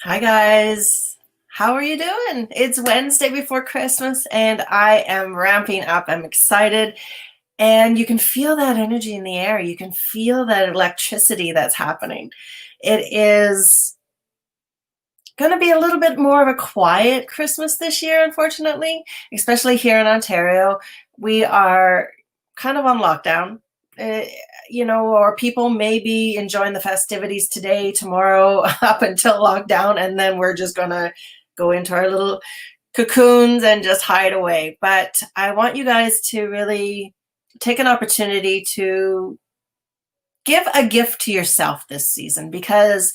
Hi, guys. How are you doing? It's Wednesday before Christmas, and I am ramping up. I'm excited, and you can feel that energy in the air. You can feel that electricity that's happening. It is going to be a little bit more of a quiet Christmas this year, unfortunately, especially here in Ontario. We are kind of on lockdown. Uh, or people may be enjoying the festivities today, tomorrow, up until lockdown, and then we're just going to go into our little cocoons and just hide away. But I want you guys to really take an opportunity to give a gift to yourself this season, because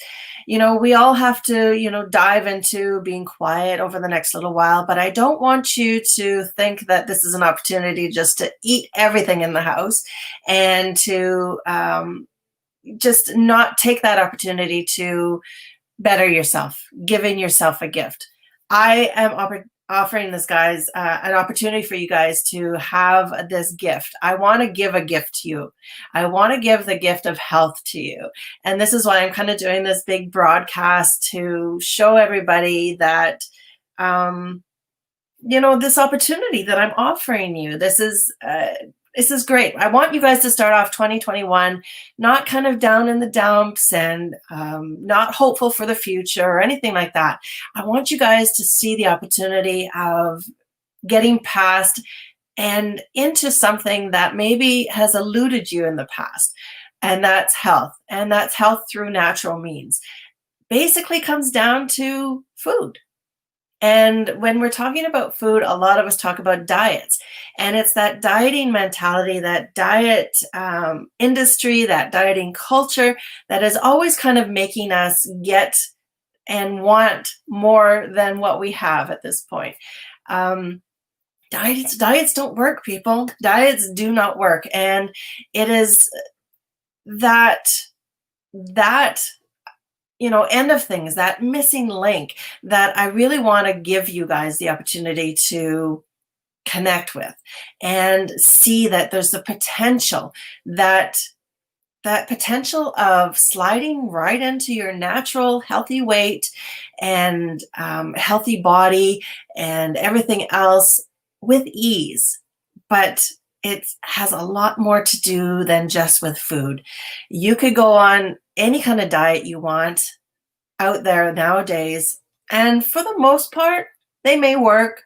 we all have to dive into being quiet over the next little while, but I don't want you to think that this is an opportunity just to eat everything in the house and to just not take that opportunity to better yourself, giving yourself a gift. I am offering this, guys, an opportunity for you guys to have this gift. I want to give a gift to you. I want to give the gift of health to you. And this is why I'm kind of doing this big broadcast to show everybody that, this opportunity that I'm offering you. This is great. I want you guys to start off 2021 not kind of down in the dumps and not hopeful for the future or anything like that. I want you guys to see the opportunity of getting past and into something that maybe has eluded you in the past, and that's health. And that's health through natural means. Basically comes down to food. And when we're talking about food, a lot of us talk about diets. And it's that dieting mentality, that diet industry, that dieting culture that is always kind of making us get and want more than what we have at this point. Diets don't work, people. Diets do not work. And it is that end of things, that missing link that I really want to give you guys the opportunity to connect with and see that there's the potential, that potential of sliding right into your natural healthy weight and healthy body and everything else with ease. But it has a lot more to do than just with food. You could go on any kind of diet you want out there nowadays, and for the most part, they may work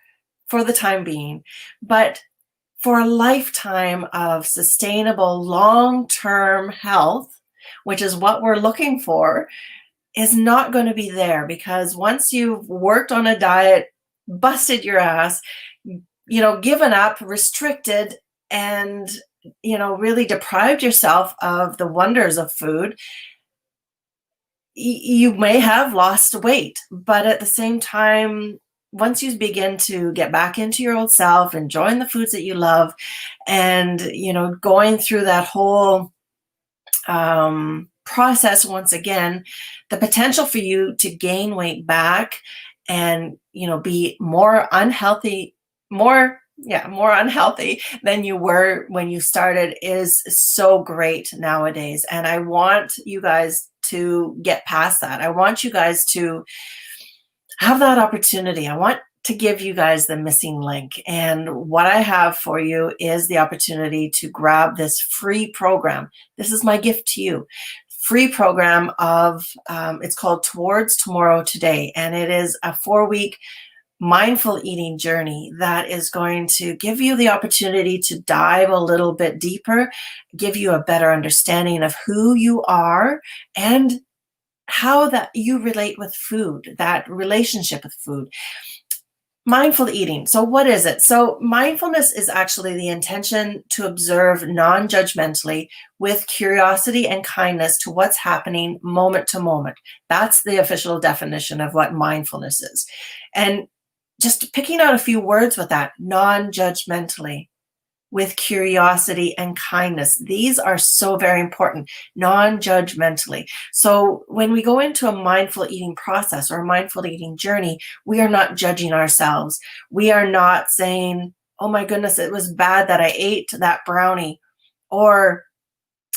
for the time being. But for a lifetime of sustainable long-term health, which is what we're looking for, is not going to be there, because once you've worked on a diet, busted your ass, given up, restricted, and really deprived yourself of the wonders of food, you may have lost weight. But at the same time, once you begin to get back into your old self, enjoying the foods that you love, and going through that whole process once again, the potential for you to gain weight back and be more unhealthy, more unhealthy than you were when you started is so great nowadays. And I want you guys to get past that. I want you guys to have that opportunity. I want to give you guys the missing link. And what I have for you is the opportunity to grab this free program. This is my gift to you. Free program of, it's called Towards Tomorrow Today. And it is a 4-week mindful eating journey that is going to give you the opportunity to dive a little bit deeper, give you a better understanding of who you are and how that you relate with food, that relationship with food. Mindful eating. So what is it? So mindfulness is actually the intention to observe non-judgmentally with curiosity and kindness to what's happening moment to moment. That's the official definition of what mindfulness is. And just picking out a few words with that: non-judgmentally, with curiosity and kindness. These are so very important. Non-judgmentally. So when we go into a mindful eating process or a mindful eating journey, we are not judging ourselves. We are not saying, oh my goodness, it was bad that I ate that brownie, or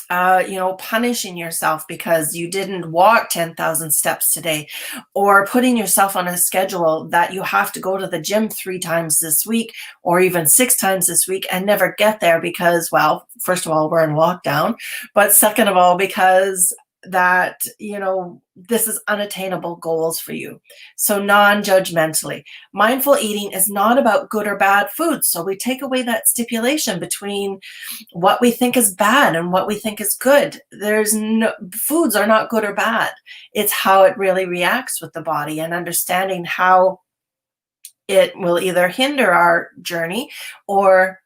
punishing yourself because you didn't walk 10,000 steps today, or putting yourself on a schedule that you have to go to the gym 3 times this week or even 6 times this week and never get there because, well, first of all, we're in lockdown, but second of all, because that, this is unattainable goals for you. So non-judgmentally, mindful eating is not about good or bad food. So we take away that stipulation between what we think is bad and what we think is good. Foods are not good or bad. It's how it really reacts with the body, and understanding how it will either hinder our journey or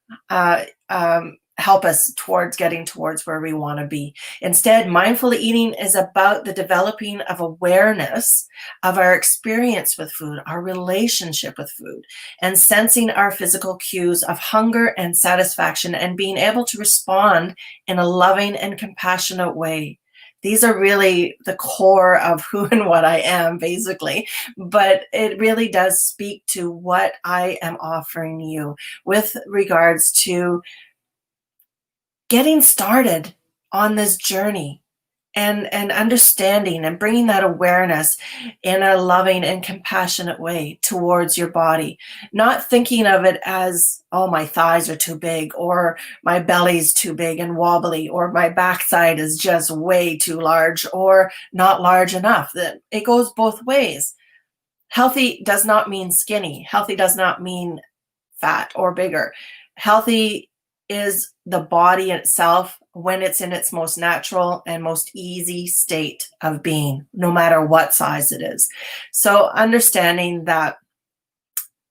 help us towards getting towards where we want to be. Instead, mindful eating is about the developing of awareness of our experience with food, our relationship with food, and sensing our physical cues of hunger and satisfaction, and being able to respond in a loving and compassionate way. These are really the core of who and what I am, basically, but it really does speak to what I am offering you with regards to getting started on this journey and understanding and bringing that awareness in a loving and compassionate way towards your body, not thinking of it as, oh, my thighs are too big, or my belly's too big and wobbly, or my backside is just way too large or not large enough. That it goes both ways. Healthy does not mean skinny. Healthy does not mean fat or bigger. Healthy is the body itself when it's in its most natural and most easy state of being, no matter what size it is. So understanding that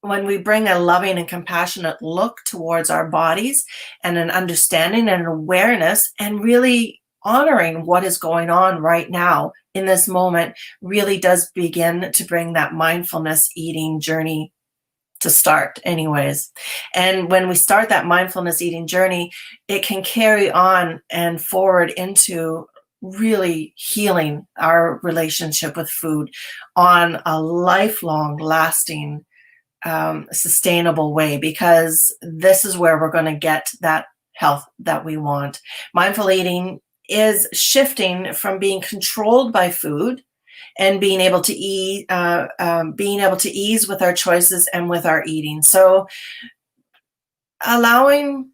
when we bring a loving and compassionate look towards our bodies, and an understanding and awareness, and really honoring what is going on right now in this moment, really does begin to bring that mindfulness eating journey to start anyways. And when we start that mindfulness eating journey, it can carry on and forward into really healing our relationship with food on a lifelong, lasting, sustainable way, because this is where we're going to get that health that we want. Mindful eating is shifting from being controlled by food and being able to ease with our choices and with our eating. So allowing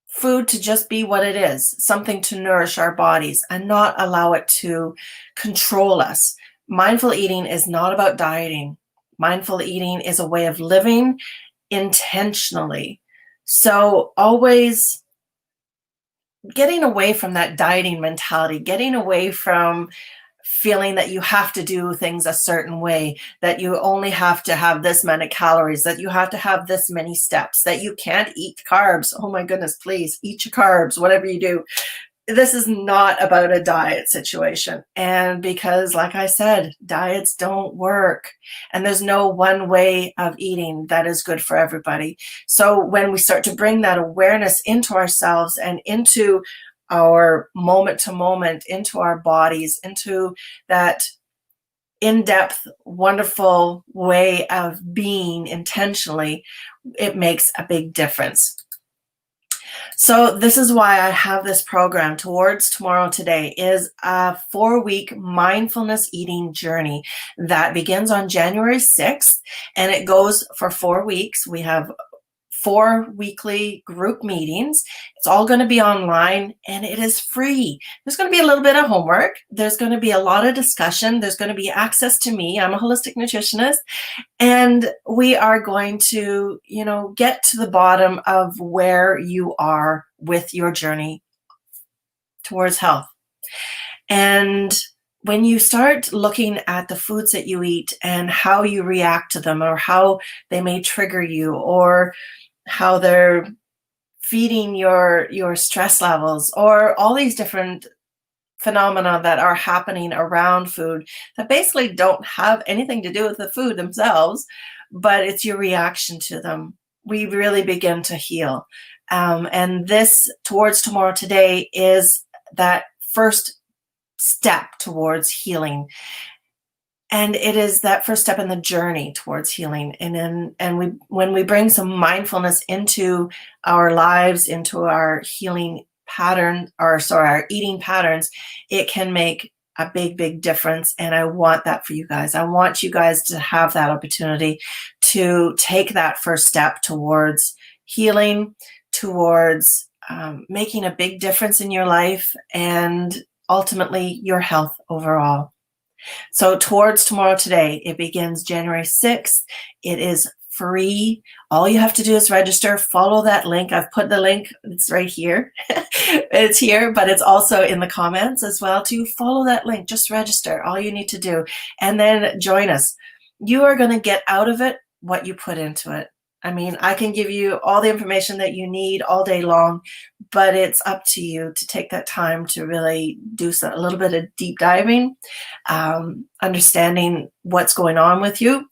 food to just be what it is, something to nourish our bodies, and not allow it to control us. Mindful eating is not about dieting. Mindful eating is a way of living intentionally. So always getting away from that dieting mentality, getting away from feeling that you have to do things a certain way, that you only have to have this many calories, that you have to have this many steps, that you can't eat carbs. Oh my goodness, please eat your carbs, whatever you do. This is not about a diet situation. And because, like I said, diets don't work, and there's no one way of eating that is good for everybody. So when we start to bring that awareness into ourselves and into our moment to moment, into our bodies, into that in-depth, wonderful way of being intentionally, it makes a big difference. So this is why I have this program, Towards Tomorrow Today, is a 4-week mindfulness eating journey that begins on January 6th, and it goes for 4 weeks. We have 4 weekly group meetings. It's all going to be online, and it is free. There's going to be a little bit of homework. There's going to be a lot of discussion. There's going to be access to me. I'm a holistic nutritionist, and we are going to, get to the bottom of where you are with your journey towards health. And when you start looking at the foods that you eat and how you react to them, or how they may trigger you, or how they're feeding your stress levels, or all these different phenomena that are happening around food that basically don't have anything to do with the food themselves, but it's your reaction to them, we really begin to heal. And this Towards Tomorrow Today is that first step towards healing. And it is that first step in the journey towards healing. When we bring some mindfulness into our lives, into our healing pattern, or sorry, our eating patterns, it can make a big, big difference. And I want that for you guys. I want you guys to have that opportunity to take that first step towards healing, towards making a big difference in your life, and ultimately your health overall. So Towards Tomorrow Today, it begins January 6th. It is free. All you have to do is register, follow that link. I've put the link, it's right here. It's here, but it's also in the comments as well too. Follow that link, just register, all you need to do, and then join us. You are going to get out of it what you put into it. I mean, I can give you all the information that you need all day long, but it's up to you to take that time to really do a little bit of deep diving, understanding what's going on with you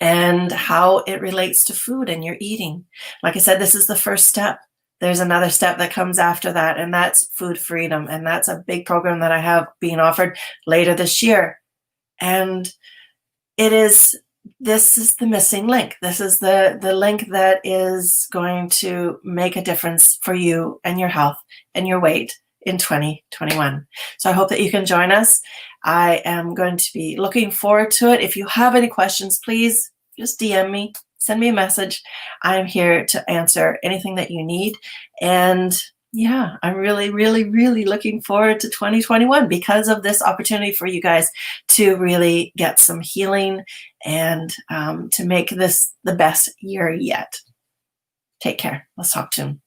and how it relates to food and your eating. Like I said, this is the first step. There's another step that comes after that, and that's food freedom. And that's a big program that I have being offered later this year. And this is the missing link. This is the link that is going to make a difference for you and your health and your weight in 2021. So I hope that you can join us. I am going to be looking forward to it. If you have any questions, please just DM me, send me a message. I'm here to answer anything that you need. And yeah, I'm really, really, really looking forward to 2021 because of this opportunity for you guys to really get some healing and to make this the best year yet. Take care. Let's talk soon.